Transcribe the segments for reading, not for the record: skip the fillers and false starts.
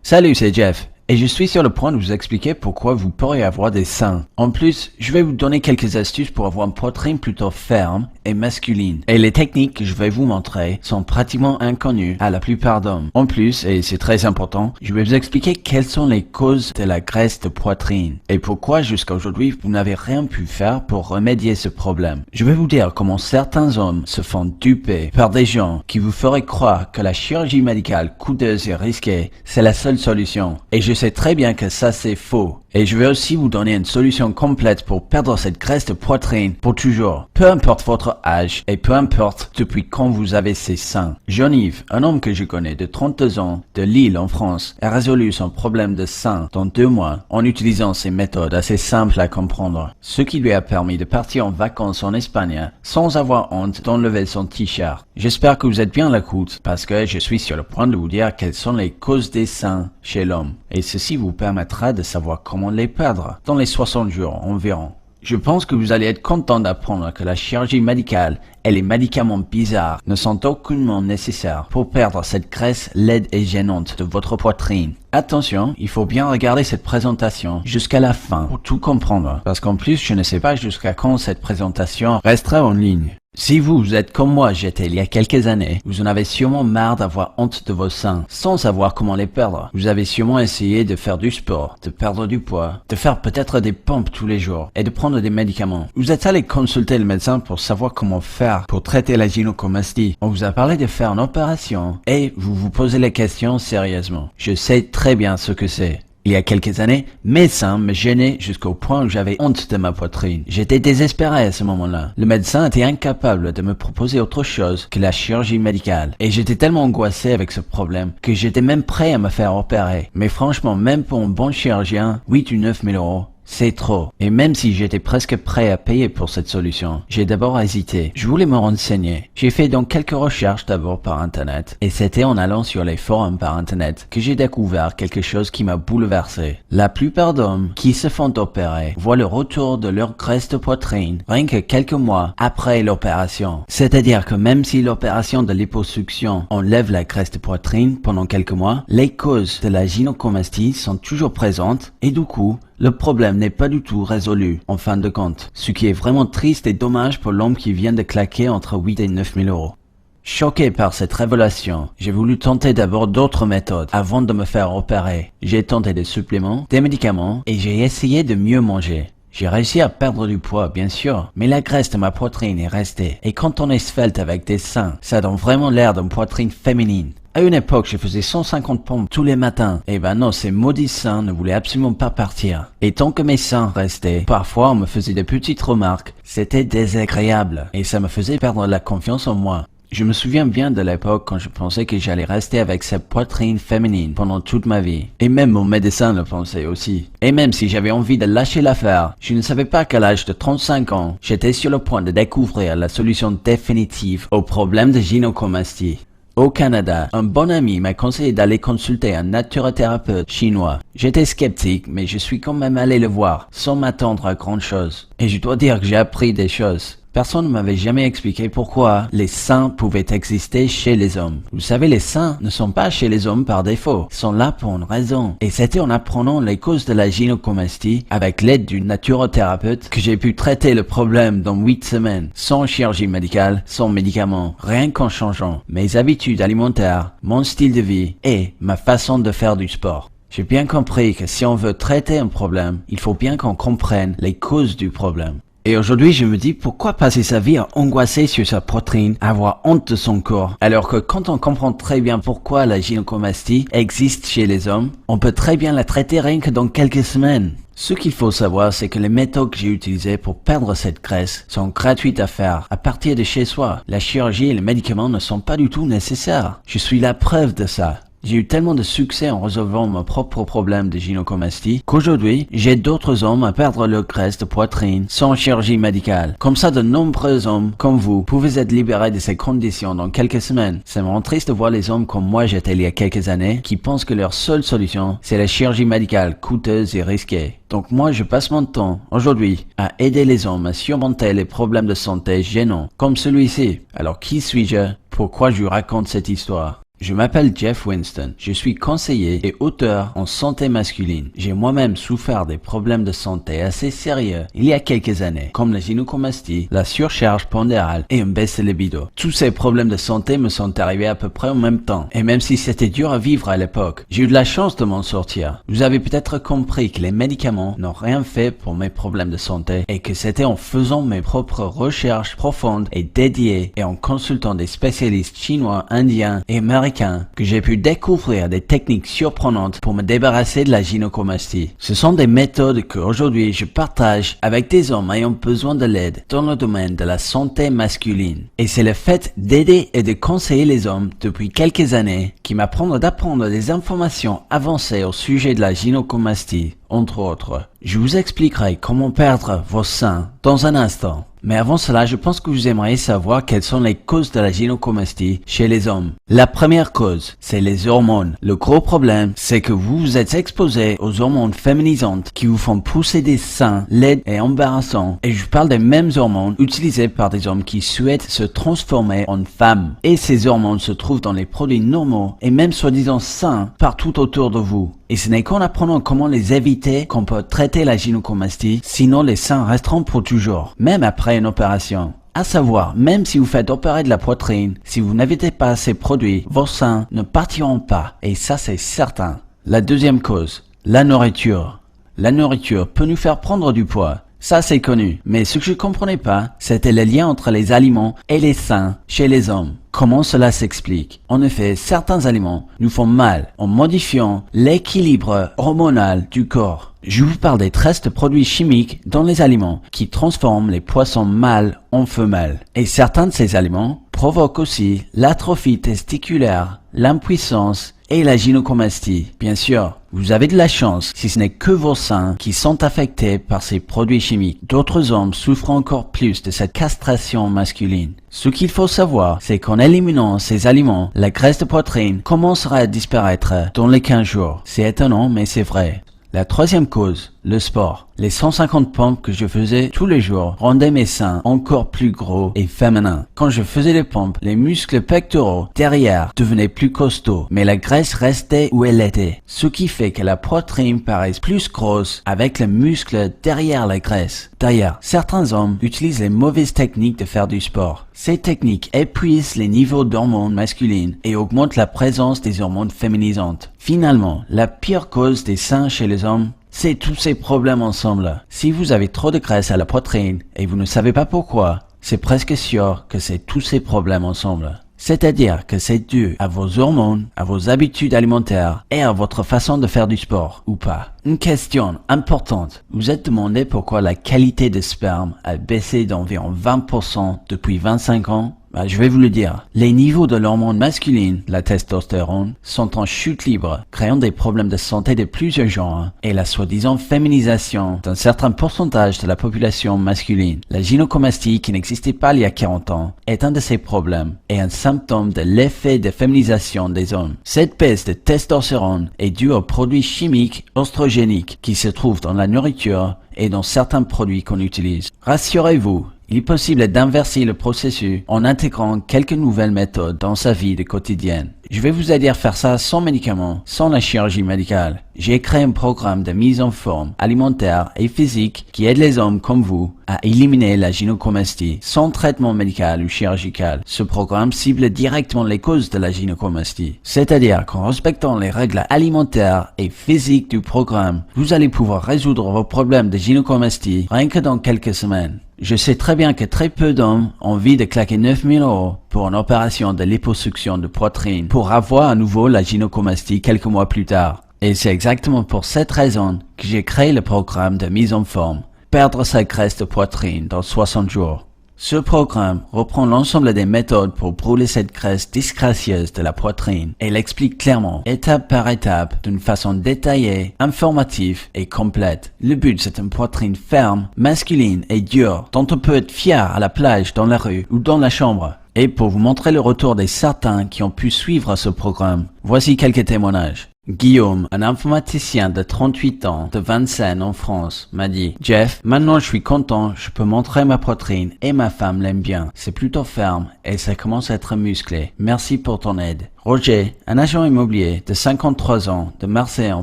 Salut, c'est Jeff. Et je suis sur le point de vous expliquer pourquoi vous pourrez avoir des seins. En plus, je vais vous donner quelques astuces pour avoir une poitrine plutôt ferme et masculine. Et les techniques que je vais vous montrer sont pratiquement inconnues à la plupart d'hommes. En plus, et c'est très important, je vais vous expliquer quelles sont les causes de la graisse de poitrine et pourquoi jusqu'à aujourd'hui vous n'avez rien pu faire pour remédier ce problème. Je vais vous dire comment certains hommes se font duper par des gens qui vous feraient croire que la chirurgie médicale coûteuse et risquée, c'est la seule solution. Et je sais très bien que ça c'est faux. Et je vais aussi vous donner une solution complète pour perdre cette graisse de poitrine pour toujours. Peu importe votre âge et peu importe depuis quand vous avez ces seins. Jean-Yves, un homme que je connais de 32 ans, de Lille en France, a résolu son problème de seins dans 2 mois en utilisant ces méthodes assez simples à comprendre. Ce qui lui a permis de partir en vacances en Espagne sans avoir honte d'enlever son t-shirt. J'espère que vous êtes bien à l'écoute parce que je suis sur le point de vous dire quelles sont les causes des seins chez l'homme. Et ceci vous permettra de savoir comment les perdre dans les 60 jours environ. Je pense que vous allez être content d'apprendre que la chirurgie médicale et les médicaments bizarres ne sont aucunement nécessaires pour perdre cette graisse laide et gênante de votre poitrine. Attention, il faut bien regarder cette présentation jusqu'à la fin pour tout comprendre, parce qu'en plus je ne sais pas jusqu'à quand cette présentation restera en ligne. Si vous êtes comme moi j'étais il y a quelques années, vous en avez sûrement marre d'avoir honte de vos seins, sans savoir comment les perdre. Vous avez sûrement essayé de faire du sport, de perdre du poids, de faire peut-être des pompes tous les jours, et de prendre des médicaments. Vous êtes allé consulter le médecin pour savoir comment faire pour traiter la gynécomastie. On vous a parlé de faire une opération, et vous vous posez les questions sérieusement. Je sais très bien ce que c'est. Il y a quelques années, mes seins me gênaient jusqu'au point où j'avais honte de ma poitrine. J'étais désespéré à ce moment-là. Le médecin était incapable de me proposer autre chose que la chirurgie médicale. Et j'étais tellement angoissé avec ce problème que j'étais même prêt à me faire opérer. Mais franchement, même pour un bon chirurgien, 8 ou 9 000 euros, c'est trop. Et même si j'étais presque prêt à payer pour cette solution, j'ai d'abord hésité. Je voulais me renseigner. J'ai fait donc quelques recherches d'abord par internet. Et c'était en allant sur les forums par internet que j'ai découvert quelque chose qui m'a bouleversé. La plupart d'hommes qui se font opérer voient le retour de leur graisse de poitrine rien que quelques mois après l'opération. C'est-à-dire que même si l'opération de liposuction enlève la graisse de poitrine pendant quelques mois, les causes de la gynécomastie sont toujours présentes et du coup, le problème n'est pas du tout résolu, en fin de compte. Ce qui est vraiment triste et dommage pour l'homme qui vient de claquer entre 8 et 9 000 euros. Choqué par cette révélation, j'ai voulu tenter d'abord d'autres méthodes avant de me faire opérer. J'ai tenté des suppléments, des médicaments et j'ai essayé de mieux manger. J'ai réussi à perdre du poids, bien sûr, mais la graisse de ma poitrine est restée. Et quand on est svelte avec des seins, ça donne vraiment l'air d'une poitrine féminine. À une époque, je faisais 150 pompes tous les matins. Et ben non, ces maudits seins ne voulaient absolument pas partir. Et tant que mes seins restaient, parfois on me faisait des petites remarques. C'était désagréable. Et ça me faisait perdre la confiance en moi. Je me souviens bien de l'époque quand je pensais que j'allais rester avec cette poitrine féminine pendant toute ma vie. Et même mon médecin le pensait aussi. Et même si j'avais envie de lâcher l'affaire, je ne savais pas qu'à l'âge de 35 ans, j'étais sur le point de découvrir la solution définitive au problème de gynécomastie. Au Canada, un bon ami m'a conseillé d'aller consulter un naturothérapeute chinois. J'étais sceptique, mais je suis quand même allé le voir, sans m'attendre à grand chose. Et je dois dire que j'ai appris des choses. Personne ne m'avait jamais expliqué pourquoi les seins pouvaient exister chez les hommes. Vous savez, les seins ne sont pas chez les hommes par défaut. Ils sont là pour une raison. Et c'était en apprenant les causes de la gynécomastie avec l'aide du naturothérapeute que j'ai pu traiter le problème dans 8 semaines. Sans chirurgie médicale, sans médicaments. Rien qu'en changeant mes habitudes alimentaires, mon style de vie et ma façon de faire du sport. J'ai bien compris que si on veut traiter un problème, il faut bien qu'on comprenne les causes du problème. Et aujourd'hui, je me dis, pourquoi passer sa vie à angoisser sur sa poitrine, à avoir honte de son corps, alors que quand on comprend très bien pourquoi la gynécomastie existe chez les hommes, on peut très bien la traiter rien que dans quelques semaines. Ce qu'il faut savoir, c'est que les méthodes que j'ai utilisées pour perdre cette graisse sont gratuites à faire, à partir de chez soi. La chirurgie et les médicaments ne sont pas du tout nécessaires. Je suis la preuve de ça. J'ai eu tellement de succès en résolvant mon propre problème de gynécomastie qu'aujourd'hui, j'aide d'autres hommes à perdre leur graisse de poitrine sans chirurgie médicale. Comme ça, de nombreux hommes comme vous pouvez être libérés de ces conditions dans quelques semaines. Ça me rend triste de voir les hommes comme moi j'étais il y a quelques années qui pensent que leur seule solution, c'est la chirurgie médicale coûteuse et risquée. Donc moi, je passe mon temps, aujourd'hui, à aider les hommes à surmonter les problèmes de santé gênants, comme celui-ci. Alors qui suis-je? Pourquoi je vous raconte cette histoire? Je m'appelle Jeff Winston, je suis conseiller et auteur en santé masculine. J'ai moi-même souffert des problèmes de santé assez sérieux il y a quelques années, comme la gynécomastie, la surcharge pondérale et une baisse de libido. Tous ces problèmes de santé me sont arrivés à peu près en même temps, et même si c'était dur à vivre à l'époque, j'ai eu de la chance de m'en sortir. Vous avez peut-être compris que les médicaments n'ont rien fait pour mes problèmes de santé, et que c'était en faisant mes propres recherches profondes et dédiées et en consultant des spécialistes chinois, indiens et américains que j'ai pu découvrir des techniques surprenantes pour me débarrasser de la gynécomastie. Ce sont des méthodes que aujourd'hui je partage avec des hommes ayant besoin de l'aide dans le domaine de la santé masculine. Et c'est le fait d'aider et de conseiller les hommes depuis quelques années qui m'apprend d'apprendre des informations avancées au sujet de la gynécomastie, entre autres. Je vous expliquerai comment perdre vos seins dans un instant. Mais avant cela, je pense que vous aimeriez savoir quelles sont les causes de la gynécomastie chez les hommes. La première cause, c'est les hormones. Le gros problème, c'est que vous vous êtes exposé aux hormones féminisantes qui vous font pousser des seins laids et embarrassants. Et je parle des mêmes hormones utilisées par des hommes qui souhaitent se transformer en femmes. Et ces hormones se trouvent dans les produits normaux et même soi-disant sains partout autour de vous. Et ce n'est qu'en apprenant comment les éviter qu'on peut traiter la gynécomastie, sinon les seins resteront pour toujours, même après une opération. À savoir, même si vous faites opérer de la poitrine, si vous n'évitez pas ces produits, vos seins ne partiront pas, et ça c'est certain. La deuxième cause, la nourriture. La nourriture peut nous faire prendre du poids. Ça c'est connu, mais ce que je comprenais pas, c'était le lien entre les aliments et les seins chez les hommes. Comment cela s'explique? En effet, certains aliments nous font mal en modifiant l'équilibre hormonal du corps. Je vous parle des traces de produits chimiques dans les aliments qui transforment les poissons mâles en femelles. Et certains de ces aliments provoquent aussi l'atrophie testiculaire, l'impuissance et la gynécomastie. Bien sûr, vous avez de la chance si ce n'est que vos seins qui sont affectés par ces produits chimiques. D'autres hommes souffrent encore plus de cette castration masculine. Ce qu'il faut savoir, c'est qu'en éliminant ces aliments, la graisse de poitrine commencera à disparaître dans les 15 jours. C'est étonnant, mais c'est vrai. La troisième cause, le sport. Les 150 pompes que je faisais tous les jours rendaient mes seins encore plus gros et féminins. Quand je faisais les pompes, les muscles pectoraux derrière devenaient plus costauds, mais la graisse restait où elle était. Ce qui fait que la poitrine paraît plus grosse avec les muscles derrière la graisse. D'ailleurs, certains hommes utilisent les mauvaises techniques de faire du sport. Ces techniques épuisent les niveaux d'hormones masculines et augmentent la présence des hormones féminisantes. Finalement, la pire cause des seins chez les hommes, c'est tous ces problèmes ensemble. Si vous avez trop de graisse à la poitrine et vous ne savez pas pourquoi, c'est presque sûr que c'est tous ces problèmes ensemble. C'est-à-dire que c'est dû à vos hormones, à vos habitudes alimentaires et à votre façon de faire du sport, ou pas. Une question importante. Vous êtes demandé pourquoi la qualité de sperme a baissé d'environ 20% depuis 25 ans? Je vais vous le dire. Les niveaux de l'hormone masculine, la testostérone, sont en chute libre, créant des problèmes de santé de plusieurs genres, et la soi-disant féminisation d'un certain pourcentage de la population masculine. La gynécomastie, qui n'existait pas il y a 40 ans, est un de ces problèmes, et un symptôme de l'effet de féminisation des hommes. Cette baisse de testostérone est due aux produits chimiques oestrogéniques qui se trouvent dans la nourriture et dans certains produits qu'on utilise. Rassurez-vous, il est possible d'inverser le processus en intégrant quelques nouvelles méthodes dans sa vie de quotidienne. Je vais vous aider à faire ça sans médicaments, sans la chirurgie médicale. J'ai créé un programme de mise en forme alimentaire et physique qui aide les hommes comme vous à éliminer la gynécomastie sans traitement médical ou chirurgical. Ce programme cible directement les causes de la gynécomastie. C'est-à-dire qu'en respectant les règles alimentaires et physiques du programme, vous allez pouvoir résoudre vos problèmes de gynécomastie rien que dans quelques semaines. Je sais très bien que très peu d'hommes ont envie de claquer 9 000 € pour une opération de liposuction de poitrine pour avoir à nouveau la gynécomastie quelques mois plus tard. Et c'est exactement pour cette raison que j'ai créé le programme de mise en forme, perdre sa graisse de poitrine dans 60 jours. Ce programme reprend l'ensemble des méthodes pour brûler cette graisse disgracieuse de la poitrine et l'explique clairement, étape par étape, d'une façon détaillée, informative et complète. Le but, c'est une poitrine ferme, masculine et dure, dont on peut être fier à la plage, dans la rue ou dans la chambre. Et pour vous montrer le retour des certains qui ont pu suivre ce programme, voici quelques témoignages. Guillaume, un informaticien de 38 ans, de Vincennes en France, m'a dit « Jeff, maintenant je suis content, je peux montrer ma poitrine et ma femme l'aime bien. C'est plutôt ferme et ça commence à être musclé. Merci pour ton aide. Roger, un agent immobilier de 53 ans de Marseille en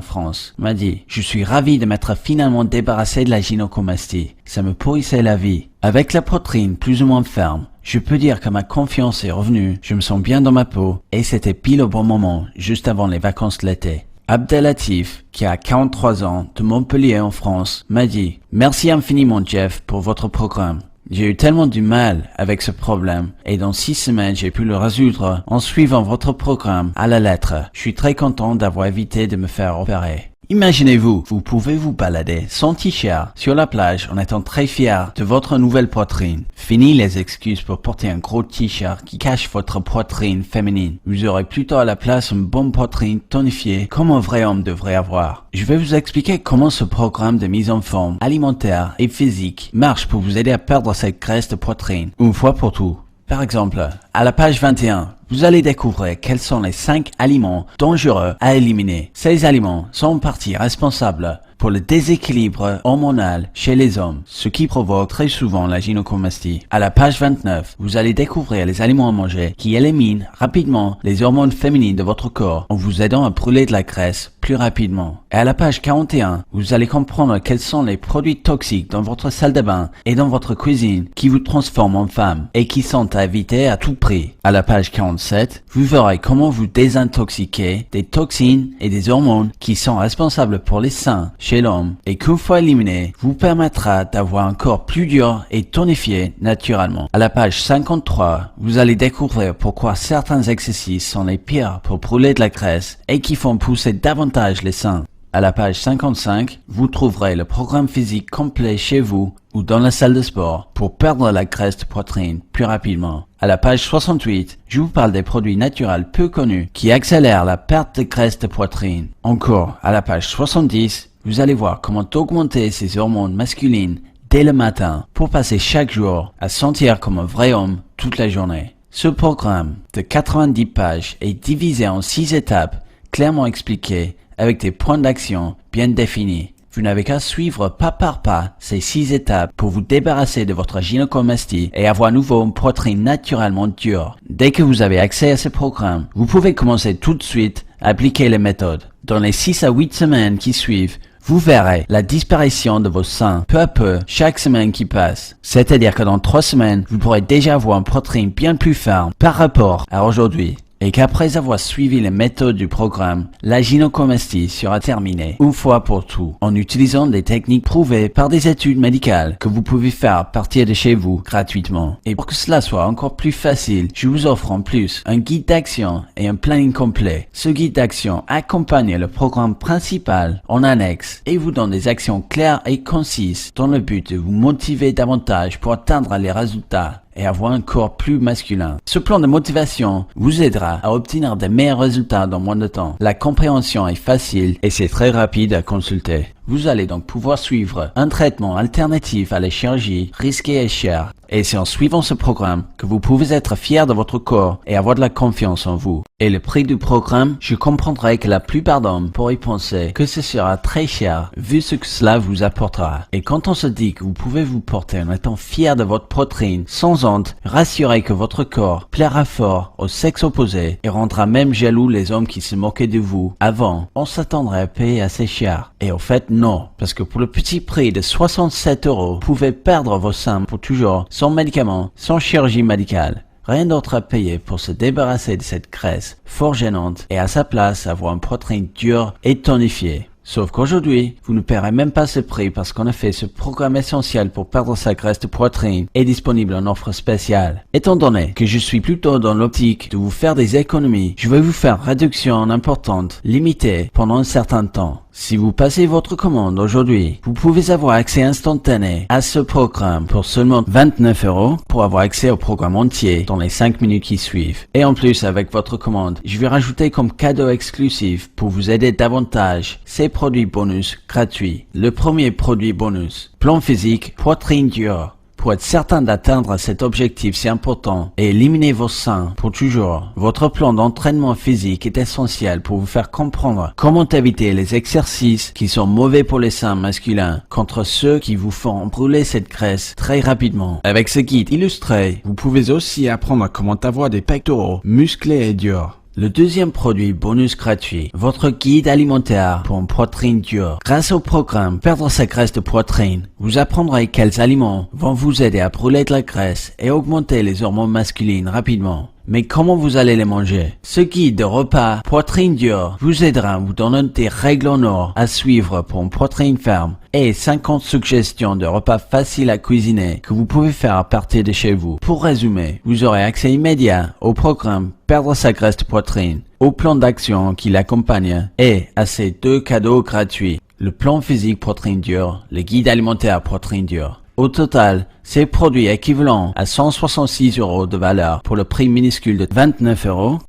France, m'a dit « Je suis ravi de m'être finalement débarrassé de la gynécomastie. Ça me pourrissait la vie. Avec la poitrine plus ou moins ferme, je peux dire que ma confiance est revenue, je me sens bien dans ma peau et c'était pile au bon moment, juste avant les vacances de l'été. » Abdelatif, qui a 43 ans, de Montpellier en France, m'a dit « Merci infiniment Jeff pour votre programme. J'ai eu tellement du mal avec ce problème et dans 6 semaines j'ai pu le résoudre en suivant votre programme à la lettre. Je suis très content d'avoir évité de me faire opérer. » Imaginez-vous, vous pouvez vous balader sans t-shirt sur la plage en étant très fier de votre nouvelle poitrine. Fini les excuses pour porter un gros t-shirt qui cache votre poitrine féminine. Vous aurez plutôt à la place une bonne poitrine tonifiée comme un vrai homme devrait avoir. Je vais vous expliquer comment ce programme de mise en forme alimentaire et physique marche pour vous aider à perdre cette graisse de poitrine une fois pour tout. Par exemple, à la page 21, vous allez découvrir quels sont les 5 aliments dangereux à éliminer. Ces aliments sont en partie responsables pour le déséquilibre hormonal chez les hommes, ce qui provoque très souvent la gynécomastie. À la page 29, vous allez découvrir les aliments à manger qui éliminent rapidement les hormones féminines de votre corps en vous aidant à brûler de la graisse plus rapidement. Et à la page 41, vous allez comprendre quels sont les produits toxiques dans votre salle de bain et dans votre cuisine qui vous transforment en femme et qui sont à éviter à tout prix. À la page 47, vous verrez comment vous désintoxiquer des toxines et des hormones qui sont responsables pour les seins chez l'homme et qu'une fois éliminé, vous permettra d'avoir un corps plus dur et tonifié naturellement. À la page 53, vous allez découvrir pourquoi certains exercices sont les pires pour brûler de la graisse et qui font pousser davantage les seins. À la page 55, vous trouverez le programme physique complet chez vous ou dans la salle de sport pour perdre la graisse de poitrine plus rapidement. À la page 68, je vous parle des produits naturels peu connus qui accélèrent la perte de graisse de poitrine. Encore, à la page 70, vous allez voir comment augmenter ces hormones masculines dès le matin pour passer chaque jour à sentir comme un vrai homme toute la journée. Ce programme de 90 pages est divisé en 6 étapes clairement expliquées avec des points d'action bien définis. Vous n'avez qu'à suivre pas par pas ces 6 étapes pour vous débarrasser de votre gynécomastie et avoir à nouveau une poitrine naturellement dure. Dès que vous avez accès à ce programme, vous pouvez commencer tout de suite à appliquer les méthodes. Dans les 6 à 8 semaines qui suivent, vous verrez la disparition de vos seins peu à peu chaque semaine qui passe. C'est-à-dire que dans 3 semaines, vous pourrez déjà avoir une poitrine bien plus ferme par rapport à aujourd'hui. Et qu'après avoir suivi les méthodes du programme, la gynécomastie sera terminée une fois pour tout en utilisant des techniques prouvées par des études médicales que vous pouvez faire à partir de chez vous gratuitement. Et pour que cela soit encore plus facile, je vous offre en plus un guide d'action et un planning complet. Ce guide d'action accompagne le programme principal en annexe et vous donne des actions claires et concises dans le but de vous motiver davantage pour atteindre les résultats et avoir un corps plus masculin. Ce plan de motivation vous aidera à obtenir de meilleurs résultats dans moins de temps. La compréhension est facile et c'est très rapide à consulter. Vous allez donc pouvoir suivre un traitement alternatif à la chirurgie risqué et cher. Et c'est en suivant ce programme que vous pouvez être fier de votre corps et avoir de la confiance en vous. Et le prix du programme, je comprendrai que la plupart d'hommes pourraient penser que ce sera très cher vu ce que cela vous apportera. Et quand on se dit que vous pouvez vous porter en étant fier de votre poitrine, sans honte, rassurez que votre corps plaira fort au sexe opposé et rendra même jaloux les hommes qui se moquaient de vous avant, on s'attendrait à payer assez cher. Et au fait, non, parce que pour le petit prix de 67 €, vous pouvez perdre vos seins pour toujours, sans médicaments, sans chirurgie médicale. Rien d'autre à payer pour se débarrasser de cette graisse fort gênante et à sa place avoir une poitrine dure et tonifiée. Sauf qu'aujourd'hui, vous ne paierez même pas ce prix parce qu'en effet, ce programme essentiel pour perdre sa graisse de poitrine est disponible en offre spéciale. Étant donné que je suis plutôt dans l'optique de vous faire des économies, je vais vous faire réduction importante, limitée pendant un certain temps. Si vous passez votre commande aujourd'hui, vous pouvez avoir accès instantané à ce programme pour seulement 29 € pour avoir accès au programme entier dans les 5 minutes qui suivent. Et en plus, avec votre commande, je vais rajouter comme cadeau exclusif pour vous aider davantage ces produits bonus gratuits. Le premier produit bonus, plan physique, poitrine dure. Pour être certain d'atteindre cet objectif si important et éliminer vos seins pour toujours, votre plan d'entraînement physique est essentiel pour vous faire comprendre comment éviter les exercices qui sont mauvais pour les seins masculins contre ceux qui vous font brûler cette graisse très rapidement. Avec ce guide illustré, vous pouvez aussi apprendre comment avoir des pectoraux musclés et durs. Le deuxième produit bonus gratuit, votre guide alimentaire pour une poitrine dure. Grâce au programme Perdre sa graisse de poitrine, vous apprendrez quels aliments vont vous aider à brûler de la graisse et augmenter les hormones masculines rapidement. Mais comment vous allez les manger? Ce guide de repas poitrine dure vous aidera en vous donnant des règles en or à suivre pour une poitrine ferme et 50 suggestions de repas faciles à cuisiner que vous pouvez faire à partir de chez vous. Pour résumer, vous aurez accès immédiat au programme Perdre sa graisse de poitrine, au plan d'action qui l'accompagne et à ces 2 cadeaux gratuits. Le plan physique poitrine dure, le guide alimentaire poitrine dure. Au total, ces produits équivalents à 166 € de valeur pour le prix minuscule de 29 €.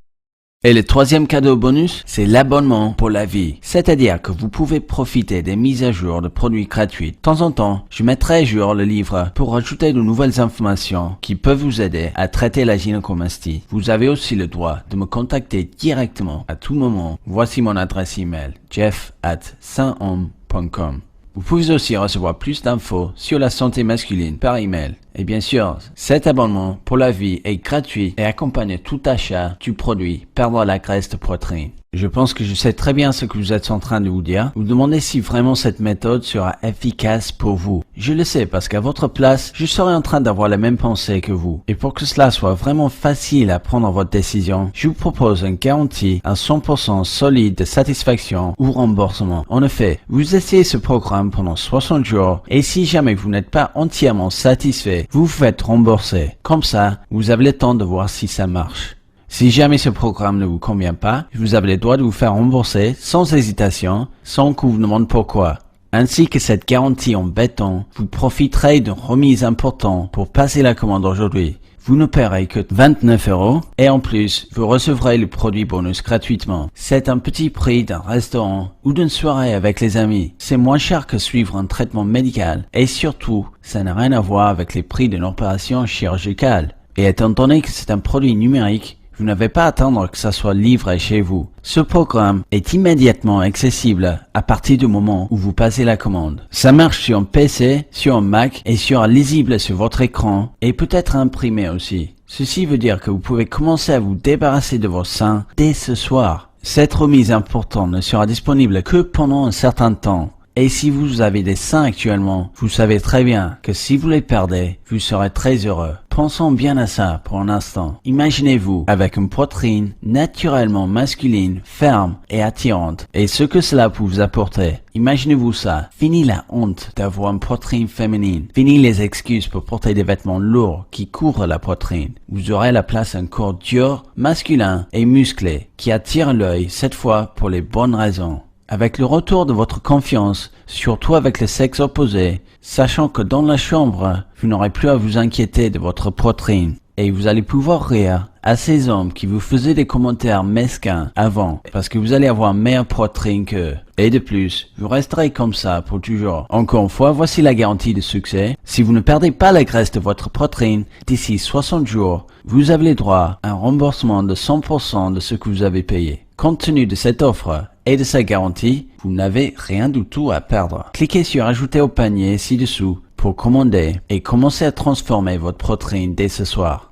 Et le troisième cadeau bonus, c'est l'abonnement pour la vie. C'est-à-dire que vous pouvez profiter des mises à jour de produits gratuits. De temps en temps, je mettrai à jour le livre pour ajouter de nouvelles informations qui peuvent vous aider à traiter la gynécomastie. Vous avez aussi le droit de me contacter directement à tout moment. Voici mon adresse email, jeff@sainthomme.com. Vous pouvez aussi recevoir plus d'infos sur la santé masculine par email. Et bien sûr, cet abonnement pour la vie est gratuit et accompagne tout achat du produit Perdre la graisse de poitrine. Je pense que je sais très bien ce que vous êtes en train de vous dire. Vous demandez si vraiment cette méthode sera efficace pour vous. Je le sais parce qu'à votre place, je serais en train d'avoir la même pensée que vous. Et pour que cela soit vraiment facile à prendre votre décision, je vous propose une garantie à 100% solide de satisfaction ou remboursement. En effet, vous essayez ce programme pendant 60 jours et si jamais vous n'êtes pas entièrement satisfait, vous vous faites rembourser. Comme ça, vous avez le temps de voir si ça marche. Si jamais ce programme ne vous convient pas, vous avez le droit de vous faire rembourser sans hésitation, sans qu'on vous demande pourquoi. Ainsi que cette garantie en béton, vous profiterez d'une remise importante pour passer la commande aujourd'hui. Vous ne paierez que 29 € et en plus, vous recevrez le produit bonus gratuitement. C'est un petit prix d'un restaurant ou d'une soirée avec les amis. C'est moins cher que suivre un traitement médical et surtout, ça n'a rien à voir avec les prix d'une opération chirurgicale. Et étant donné que c'est un produit numérique, vous n'avez pas à attendre que ça soit livré chez vous. Ce programme est immédiatement accessible à partir du moment où vous passez la commande. Ça marche sur un PC, sur un Mac et sera lisible sur votre écran et peut être imprimé aussi. Ceci veut dire que vous pouvez commencer à vous débarrasser de vos seins dès ce soir. Cette remise importante ne sera disponible que pendant un certain temps. Et si vous avez des seins actuellement, vous savez très bien que si vous les perdez, vous serez très heureux. Pensons bien à ça pour un instant. Imaginez-vous avec une poitrine naturellement masculine, ferme et attirante. Et ce que cela peut vous apporter. Imaginez-vous ça. Fini la honte d'avoir une poitrine féminine. Fini les excuses pour porter des vêtements lourds qui couvrent la poitrine. Vous aurez à la place un corps dur, masculin et musclé qui attire l'œil, cette fois pour les bonnes raisons. Avec le retour de votre confiance, surtout avec le sexe opposé, sachant que dans la chambre, vous n'aurez plus à vous inquiéter de votre poitrine et vous allez pouvoir rire à ces hommes qui vous faisaient des commentaires mesquins avant parce que vous allez avoir une meilleure poitrine qu'eux. Et de plus, vous resterez comme ça pour toujours. Encore une fois, voici la garantie de succès. Si vous ne perdez pas la graisse de votre poitrine d'ici 60 jours, vous avez le droit à un remboursement de 100% de ce que vous avez payé. Compte tenu de cette offre et de sa garantie, vous n'avez rien du tout à perdre. Cliquez sur Ajouter au panier ci-dessous pour commander et commencer à transformer votre poitrine dès ce soir.